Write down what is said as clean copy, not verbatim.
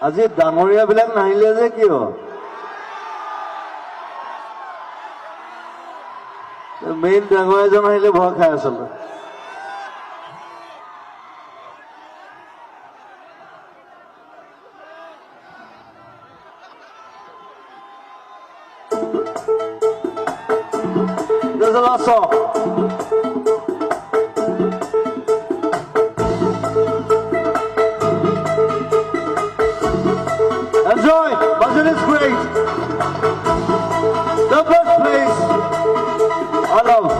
আজি ডাঙৰীয়াবিলাক নাহিলে যে কিয়? মেইন ডাঙৰীয়াজন আহিলে ভয় খাই আচলতে। There's a last song. Enjoy. Bhajan is great. The birthplace. I love.